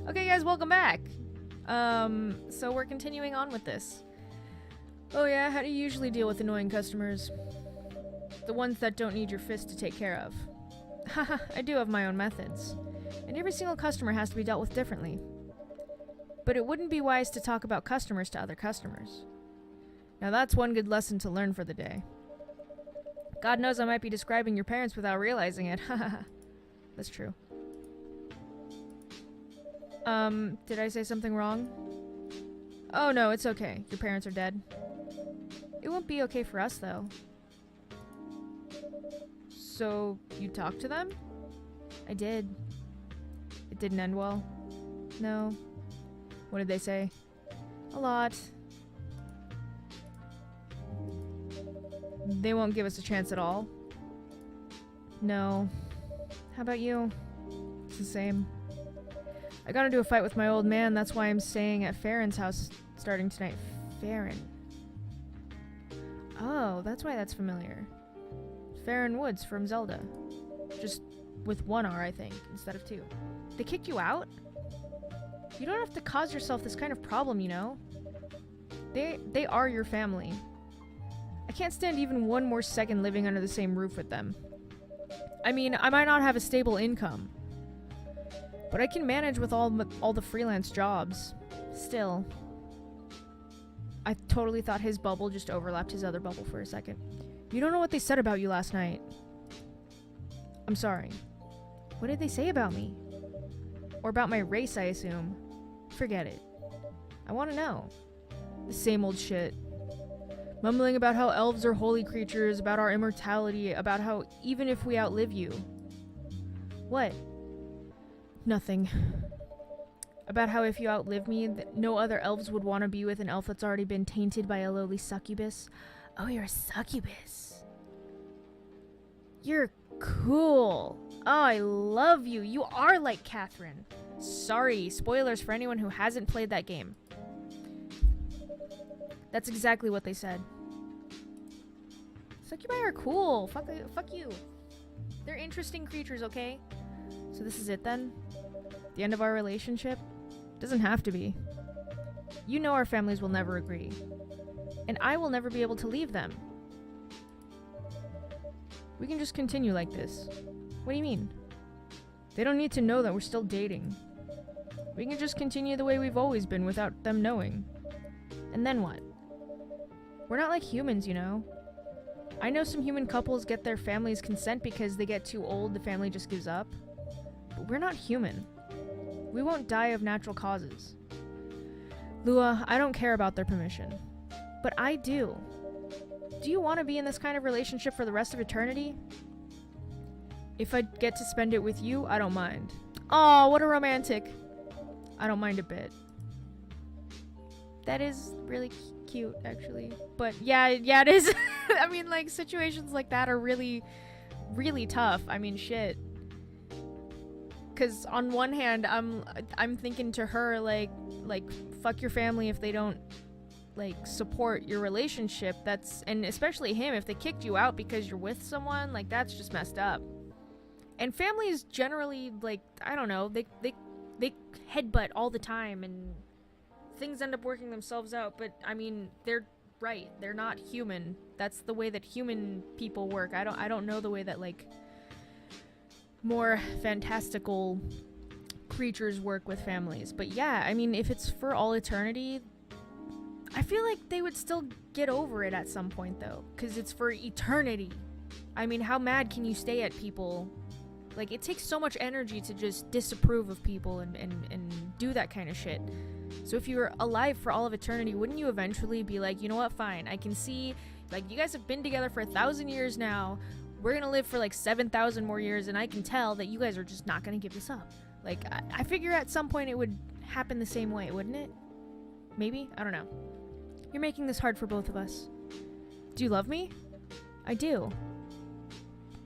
Okay, guys, welcome back. So we're continuing on with this. Oh yeah, how do you usually deal with annoying customers? The ones that don't need your fist to take care of. Haha, I do have my own methods. And every single customer has to be dealt with differently. But it wouldn't be wise to talk about customers to other customers. Now that's one good lesson to learn for the day. God knows I might be describing your parents without realizing it. Haha. That's true. Did I say something wrong? Oh no, it's okay. Your parents are dead. It won't be okay for us, though. So, you talked to them? I did. It didn't end well. No. What did they say? A lot. They won't give us a chance at all? No. How about you? It's the same. I got into a fight with my old man, that's why I'm staying at Farron's house starting tonight. Farron. Oh, that's why that's familiar. Farron Woods from Zelda. Just with one R, I think, instead of two. They kicked you out? You don't have to cause yourself this kind of problem, you know? They are your family. I can't stand even one more second living under the same roof with them. I mean, I might not have a stable income, but I can manage with all the freelance jobs. Still. I totally thought his bubble just overlapped his other bubble for a second. You don't know what they said about you last night. I'm sorry. What did they say about me? Or about my race, I assume. Forget it. I want to know. The same old shit. Mumbling about how elves are holy creatures, about our immortality, about how even if we outlive you. What? Nothing. About how if you outlive me, no other elves would want to be with an elf that's already been tainted by a lowly succubus. Oh, you're a succubus. You're cool. Oh, I love you. You are like Catherine. Sorry, spoilers for anyone who hasn't played that game. That's exactly what they said. Succubi are cool. Fuck you. They're interesting creatures, okay? So this is it then? The end of our relationship? Doesn't have to be. You know our families will never agree. And I will never be able to leave them. We can just continue like this. What do you mean? They don't need to know that we're still dating. We can just continue the way we've always been without them knowing. And then what? We're not like humans, you know? I know some human couples get their family's consent because they get too old, the family just gives up. But we're not human. We won't die of natural causes. Lua, I don't care about their permission. But I do. Do you want to be in this kind of relationship for the rest of eternity? If I get to spend it with you, I don't mind. Aw, what a romantic. I don't mind a bit. That is really cute, actually. But yeah, it is. I mean, like, situations like that are really, really tough. I mean, shit. Because on one hand, I'm thinking to her, like, fuck your family if they don't, like, support your relationship. And especially him, if they kicked you out because you're with someone, like, that's just messed up. And families generally, like, I don't know, they headbutt all the time, and things end up working themselves out. But I mean, they're right. They're not human. That's the way that human people work. I don't know the way that, like, more fantastical creatures work with families. But yeah, I mean, if it's for all eternity, I feel like they would still get over it at some point, though, because it's for eternity. I mean, how mad can you stay at people? Like, it takes so much energy to just disapprove of people and do that kind of shit. So if you were alive for all of eternity, wouldn't you eventually be like, you know what, fine, I can see, like, you guys have been together for 1,000 years now, we're gonna live for like 7,000 more years, and I can tell that you guys are just not gonna give this up. Like, I figure at some point it would happen the same way, wouldn't it? Maybe? I don't know. You're making this hard for both of us. Do you love me? I do.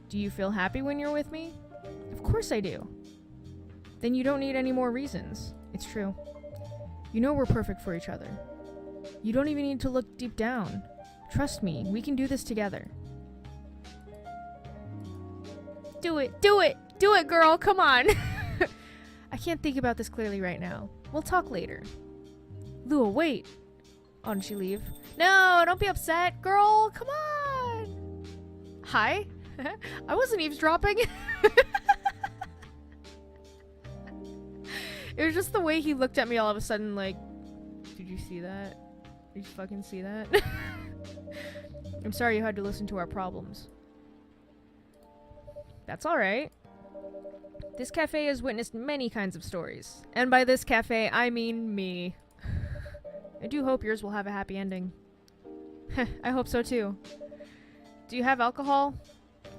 Do you feel happy when you're with me? Of course I do. Then you don't need any more reasons. It's true. You know we're perfect for each other. You don't even need to look deep down. Trust me, we can do this together. Do it, girl, come on. I can't think about this clearly right now. We'll talk later. Lua, wait. Oh, did she leave? No, don't be upset, girl. Come on. Hi. I wasn't eavesdropping. It was just the way he looked at me all of a sudden like, did you see that? Did you fucking see that? I'm sorry you had to listen to our problems. That's alright. This cafe has witnessed many kinds of stories. And by this cafe, I mean me. I do hope yours will have a happy ending. I hope so too. Do you have alcohol?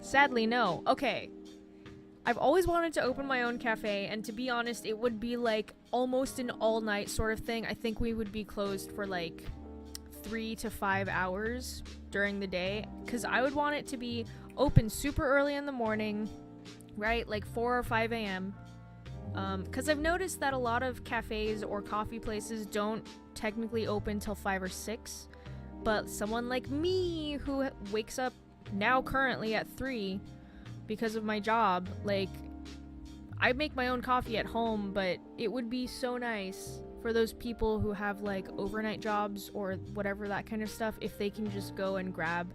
Sadly, no. Okay. I've always wanted to open my own cafe, and to be honest, it would be like almost an all-night sort of thing. I think we would be closed for like 3 to 5 hours during the day, because I would want it to be open super early in the morning, right? Like 4 or 5 a.m. Because I've noticed that a lot of cafes or coffee places don't technically open till 5 or 6, but someone like me who wakes up now currently at 3 because of my job, like, I make my own coffee at home, but it would be so nice for those people who have like overnight jobs or whatever, that kind of stuff, if they can just go and grab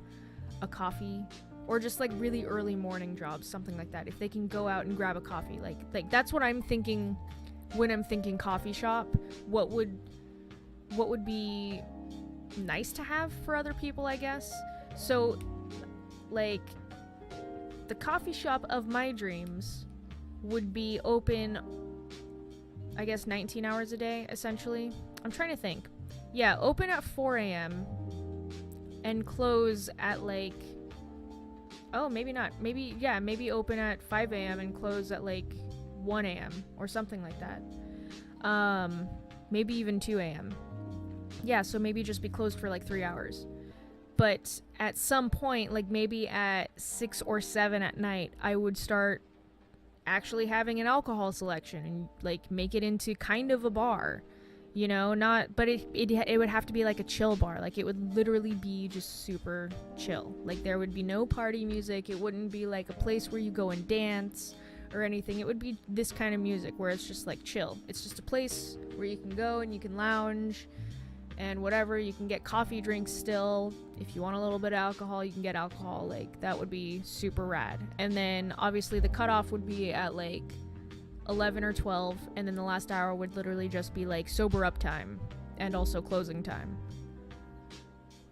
a coffee, or just like really early morning jobs, something like that. If they can go out and grab a coffee, like that's what I'm thinking when I'm thinking coffee shop. What would be nice to have for other people, I guess. So like the coffee shop of my dreams would be open, I guess, 19 hours a day, essentially. I'm trying to think. Yeah, open at 4 a.m. and close at like... Oh, maybe not. Maybe, yeah, maybe open at 5 a.m. and close at like 1 a.m. or something like that. Maybe even 2 a.m. Yeah, so maybe just be closed for like 3 hours. But at some point, like maybe at 6 or 7 at night, I would start actually having an alcohol selection and like make it into kind of a bar, you know, not, but it would have to be like a chill bar. Like it would literally be just super chill. Like there would be no party music. It wouldn't be like a place where you go and dance or anything. It would be this kind of music where it's just like chill. It's just a place where you can go and you can lounge and whatever. You can get coffee drinks still. If you want a little bit of alcohol, you can get alcohol. Like that would be super rad. And then obviously the cutoff would be at like 11 or 12, and then the last hour would literally just be like sober up time and also closing time.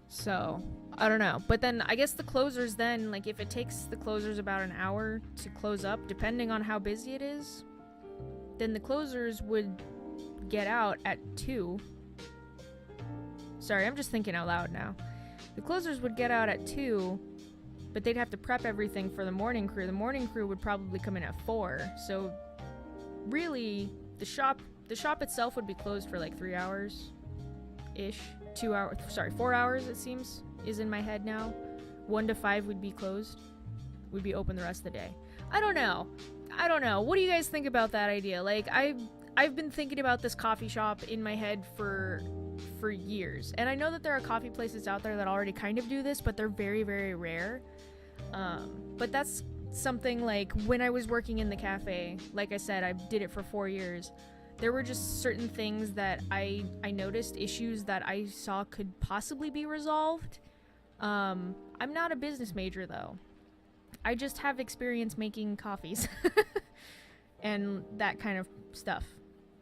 So I don't know, but then I guess the closers then, like if it takes the closers about an hour to close up, depending on how busy it is, then the closers would get out at 2. Sorry, I'm just thinking out loud now. The closers would get out at 2, but they'd have to prep everything for the morning crew. The morning crew would probably come in at 4. So really, the shop itself would be closed for like 3 hours ish. 2 hours, sorry, 4 hours it seems is in my head now. 1 to 5 would be closed. We'd be open the rest of the day. I don't know. What do you guys think about that idea? Like I've been thinking about this coffee shop in my head for years, and I know that there are coffee places out there that already kind of do this, but they're very, very rare. But that's something, like when I was working in the cafe, like I said, I did it for 4 years. There were just certain things that I noticed, issues that I saw could possibly be resolved. I'm not a business major though. I just have experience making coffees and that kind of stuff.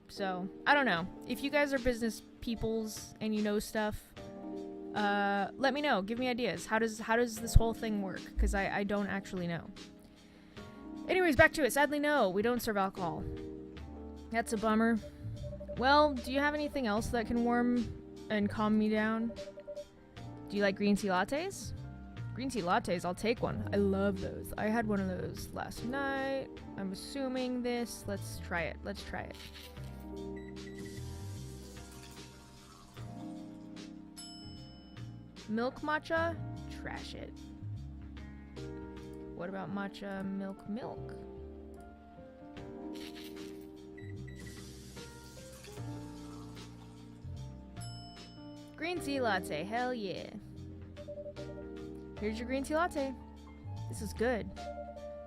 So I don't know. If you guys are business peoples and you know stuff, let me know. Give me ideas. How does this whole thing work? Because I don't actually know. Anyways, back to it. Sadly, no, we don't serve alcohol. That's a bummer. Well, do you have anything else that can warm and calm me down? Do you like green tea lattes? Green tea lattes, I'll take one. I love those. I had one of those last night. I'm assuming this. Let's try it. Milk matcha? Trash it. What about matcha milk? Green tea latte, hell yeah. Here's your green tea latte. This is good.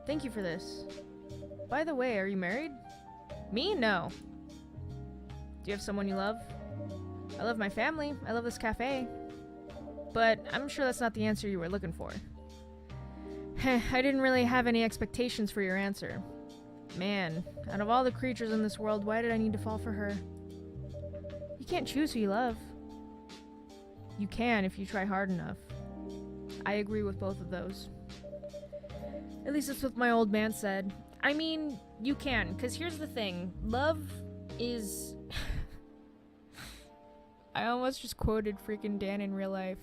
Thank you for this. By the way, are you married? Me? No. Do you have someone you love? I love my family. I love this cafe. But I'm sure that's not the answer you were looking for. I didn't really have any expectations for your answer. Man, out of all the creatures in this world, why did I need to fall for her? You can't choose who you love. You can if you try hard enough. I agree with both of those. At least that's what my old man said. I mean, you can, because here's the thing. Love is... I almost just quoted freaking Dan in real life.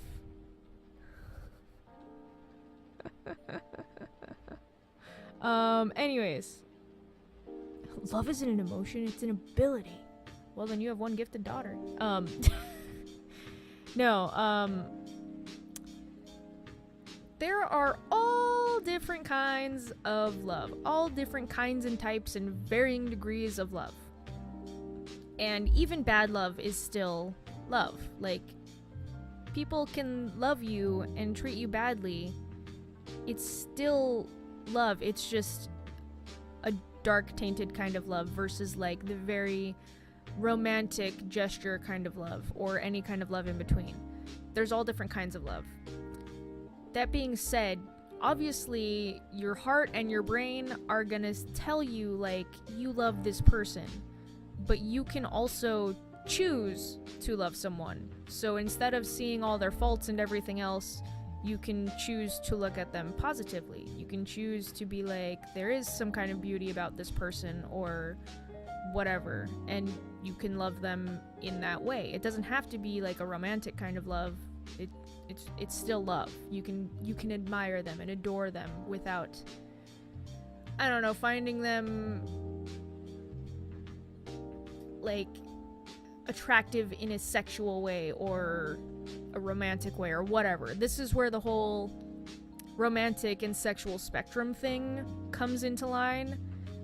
Anyways. Love isn't an emotion, it's an ability. Well, then you have one gifted daughter. No, there are all different kinds of love. All different kinds and types and varying degrees of love. And even bad love is still love. Like, people can love you and treat you badly. It's still love. It's just a dark tainted kind of love versus like the very romantic gesture kind of love, or any kind of love in between. There's all different kinds of love. That being said, obviously your heart and your brain are gonna tell you like you love this person, but you can also choose to love someone. So instead of seeing all their faults and everything else, you can choose to look at them positively. You can choose to be like, there is some kind of beauty about this person or whatever, and you can love them in that way. It doesn't have to be like a romantic kind of love. It's still love. You can admire them and adore them without, I don't know, finding them like attractive in a sexual way or a romantic way or whatever. This is where the whole romantic and sexual spectrum thing comes into line.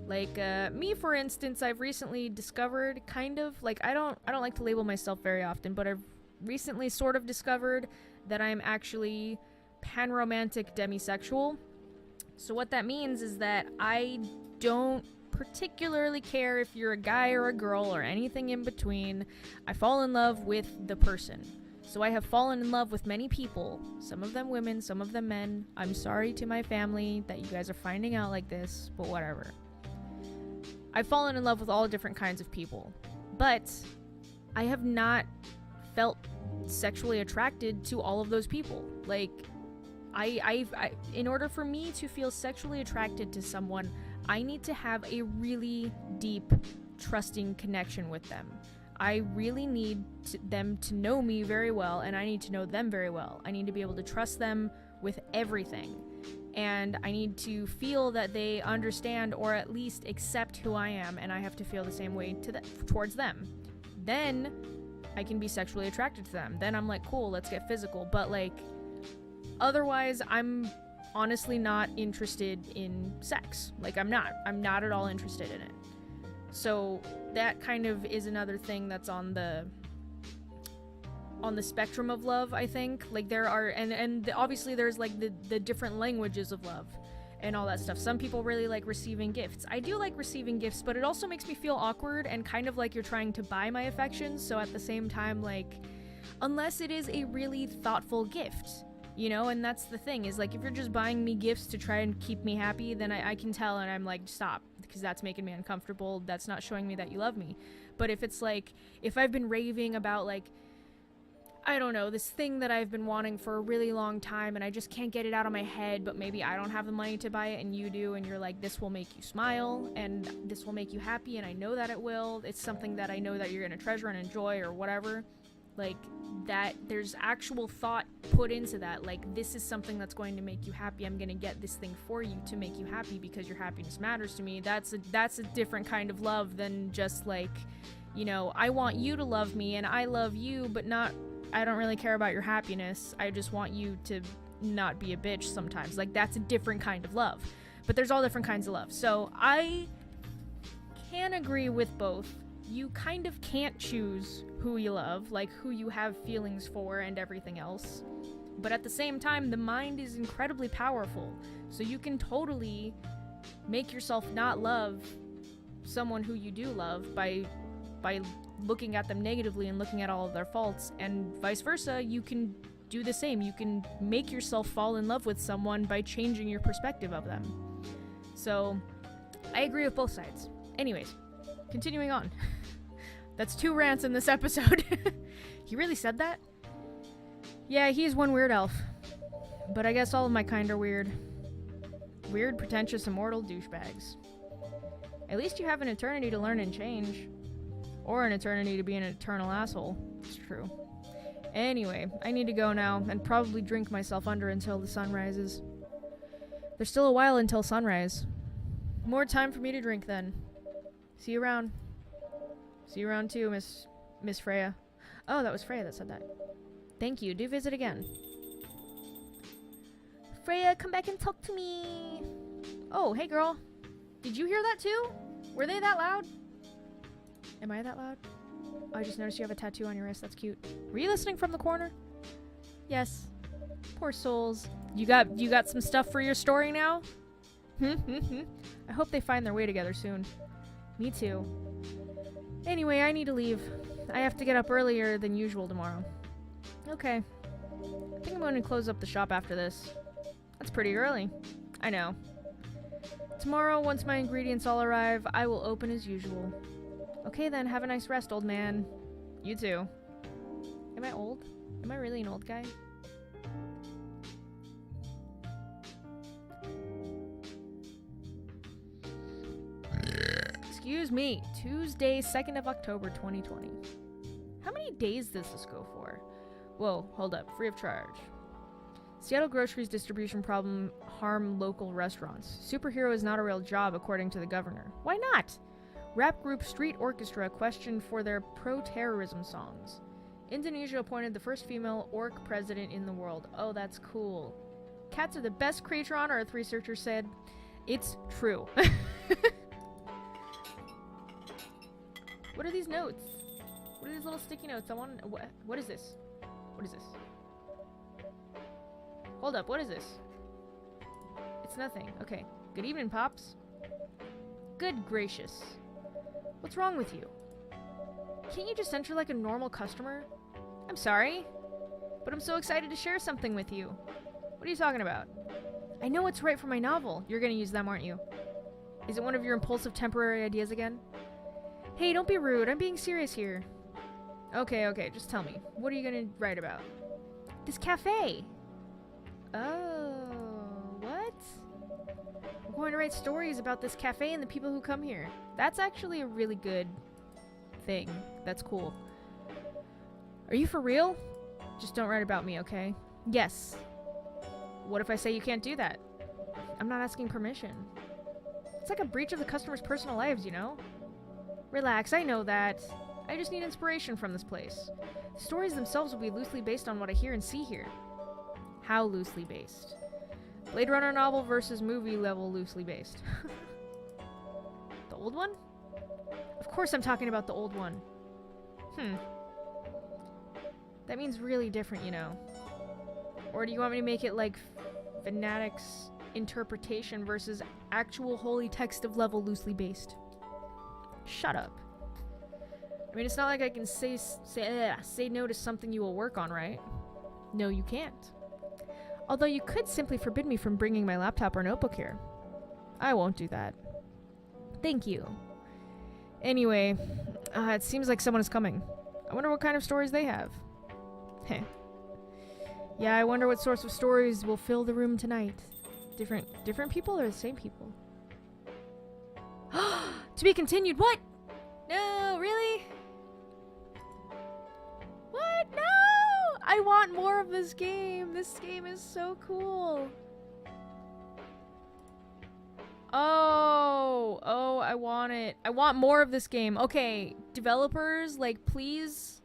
Like, me, for instance, I've recently discovered, kind of, like, I don't like to label myself very often, but I've recently sort of discovered that I'm actually pan-romantic demisexual. So what that means is that I don't particularly care if you're a guy or a girl or anything in between. I fall in love with the person. So I have fallen in love with many people, some of them women, some of them men. I'm sorry to my family that you guys are finding out like this, but whatever. I've fallen in love with all different kinds of people, but I have not felt sexually attracted to all of those people. Like, I in order for me to feel sexually attracted to someone, I need to have a really deep, trusting connection with them. I really need them to know me very well, and I need to know them very well. I need to be able to trust them with everything. And I need to feel that they understand or at least accept who I am, and I have to feel the same way towards them. Then I can be sexually attracted to them. Then I'm like, cool, let's get physical. But like, otherwise, I'm honestly not interested in sex. Like, I'm not at all interested in it. So that kind of is another thing that's on the spectrum of love, I think. Like, there are, and obviously there's like the different languages of love and all that stuff. Some people really like receiving gifts. I do like receiving gifts, but it also makes me feel awkward and kind of like you're trying to buy my affections. So at the same time, like, unless it is a really thoughtful gift, you know. And that's the thing, is like, if you're just buying me gifts to try and keep me happy, then I can tell, and I'm like, stop, because that's making me uncomfortable. That's not showing me that you love me. But if it's like, if I've been raving about like, I don't know, this thing that I've been wanting for a really long time and I just can't get it out of my head, but maybe I don't have the money to buy it and you do, and you're like, this will make you smile and this will make you happy, and I know that it will. It's something that I know that you're gonna treasure and enjoy or whatever. Like, that there's actual thought put into that. Like, this is something that's going to make you happy. I'm gonna get this thing for you to make you happy because your happiness matters to me. That's a different kind of love than just like, you know, I want you to love me and I love you, but I don't really care about your happiness. I just want you to not be a bitch sometimes. Like, that's a different kind of love. But there's all different kinds of love. So I can agree with both. You kind of can't choose who you love, like who you have feelings for and everything else. But at the same time, the mind is incredibly powerful. So you can totally make yourself not love someone who you do love by looking at them negatively and looking at all of their faults, and vice versa. You can do the same. You can make yourself fall in love with someone by changing your perspective of them. So I agree with both sides. Anyways, continuing on. That's 2 rants in this episode. He really said that? Yeah, he's one weird elf. But I guess all of my kind are weird. Weird, pretentious, immortal douchebags. At least you have an eternity to learn and change. Or an eternity to be an eternal asshole. It's true. Anyway, I need to go now, and probably drink myself under until the sun rises. There's still a while until sunrise. More time for me to drink then. See you around. See you around too, Miss Freya. Oh, that was Freya that said that. Thank you. Do visit again. Freya, come back and talk to me. Oh, hey girl. Did you hear that too? Were they that loud? Am I that loud? Oh, I just noticed you have a tattoo on your wrist. That's cute. Were you listening from the corner? Yes. Poor souls. You got some stuff for your story now? I hope they find their way together soon. Me too. Anyway, I need to leave. I have to get up earlier than usual tomorrow. Okay. I think I'm going to close up the shop after this. That's pretty early. I know. Tomorrow, once my ingredients all arrive, I will open as usual. Okay then, have a nice rest, old man. You too. Am I old? Am I really an old guy? Excuse me. Tuesday, 2nd of October, 2020. How many days does this go for? Whoa, hold up. Free of charge. Seattle groceries distribution problem harm local restaurants. Superhero is not a real job, according to the governor. Why not? Rap group Street Orchestra questioned for their pro-terrorism songs. Indonesia appointed the first female orc president in the world. Oh, that's cool. Cats are the best creature on Earth, researchers said. It's true. What are these notes? What are these little sticky notes? What is this? What is this? Hold up, what is this? It's nothing. Okay. Good evening, Pops. Good gracious. What's wrong with you? Can't you just enter like a normal customer? I'm sorry, but I'm so excited to share something with you. What are you talking about? I know what's right for my novel. You're gonna use them, aren't you? Is it one of your impulsive temporary ideas again? Hey, don't be rude. I'm being serious here. Okay, just tell me. What are you gonna write about? This cafe. Oh, what? We're going to write stories about this cafe and the people who come here. That's actually a really good thing. That's cool. Are you for real? Just don't write about me, okay? Yes. What if I say you can't do that? I'm not asking permission. It's like a breach of the customer's personal lives, you know? Relax, I know that. I just need inspiration from this place. The stories themselves will be loosely based on what I hear and see here. How loosely based? Blade Runner novel versus movie level loosely based. The old one? Of course I'm talking about the old one. That means really different, you know. Or do you want me to make it like Fanatic's interpretation versus actual holy text of level loosely based? Shut up. I mean, it's not like I can say no to something you will work on, right? No, you can't. Although you could simply forbid me from bringing my laptop or notebook here. I won't do that. Thank you. Anyway, it seems like someone is coming. I wonder what kind of stories they have. Heh. Yeah, I wonder what sorts of stories will fill the room tonight. Different people or the same people? To be continued. What? No, really? What? No! I want more of this game. This game is so cool. Oh, I want it. I want more of this game. Okay, developers, like, please.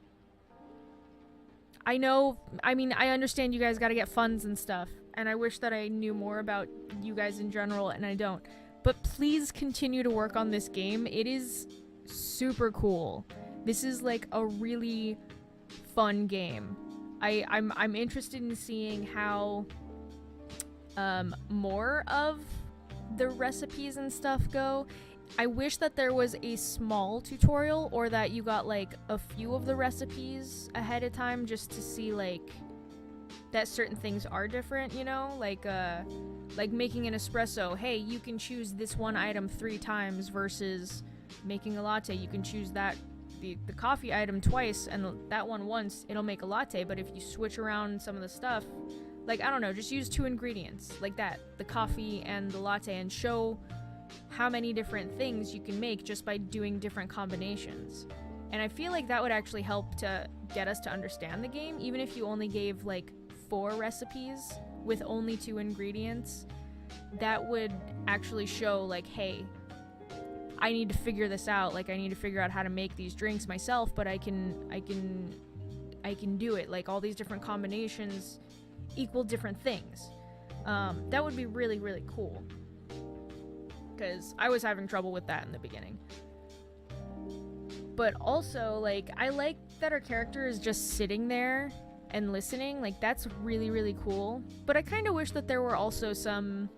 I understand you guys gotta get funds and stuff, and I wish that I knew more about you guys in general, and I don't. But please continue to work on this game. It is super cool. This is like a really fun game. I'm interested in seeing how more of the recipes and stuff go. I wish that there was a small tutorial, or that you got like a few of the recipes ahead of time, just to see like that certain things are different, you know, like making an espresso. Hey, you can choose this one item 3 times, versus making a latte, you can choose that the coffee item twice, and that one once, it'll make a latte. But if you switch around some of the stuff, like, I don't know, just use 2 ingredients like that, the coffee and the latte, and show how many different things you can make just by doing different combinations. And I feel like that would actually help to get us to understand the game, even if you only gave like 4 recipes with only 2 ingredients. That would actually show like, hey, I need to figure this out. Like, I need to figure out how to make these drinks myself, but I can do it. Like, all these different combinations equal different things. That would be really, really cool, because I was having trouble with that in the beginning. But also, like, I like that our character is just sitting there and listening. Like, that's really, really cool. But I kind of wish that there were also some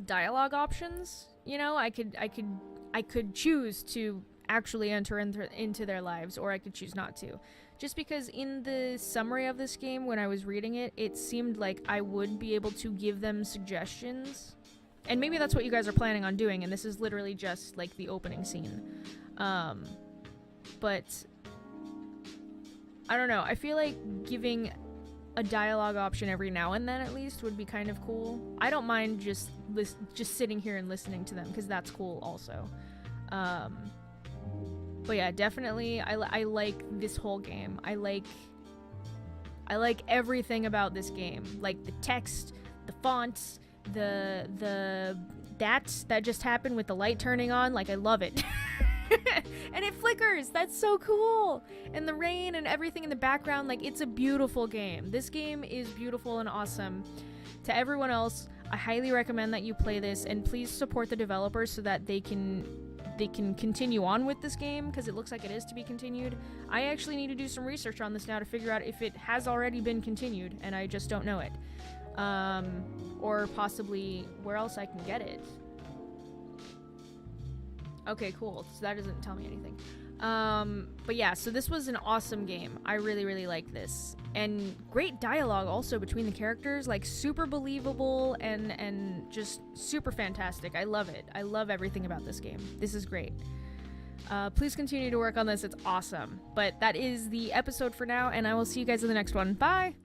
dialogue options. You know, I could choose to actually enter into their lives, or I could choose not to. Just because in the summary of this game, when I was reading it, it seemed like I would be able to give them suggestions. And maybe that's what you guys are planning on doing, and this is literally just like the opening scene. But I don't know, I feel like giving a dialogue option every now and then at least would be kind of cool. I don't mind just sitting here and listening to them, because that's cool also. But yeah, definitely I like this whole game. I like everything about this game. Like the text, the fonts, that just happened with the light turning on. Like, I love it. And it flickers. That's so cool. And the rain and everything in the background, like, it's a beautiful game. This game is beautiful and awesome. To everyone else, I highly recommend that you play this, and please support the developers so that they can continue on with this game, because it looks like it is to be continued. I actually need to do some research on this now to figure out if it has already been continued, and I just don't know it. Or possibly where else I can get it. Okay, cool. So that doesn't tell me anything. But yeah, so this was an awesome game. I really, really liked this. And great dialogue also between the characters, like super believable and just super fantastic. I love it. I love everything about this game. This is great. Please continue to work on this. It's awesome. But that is the episode for now, and I will see you guys in the next one. Bye!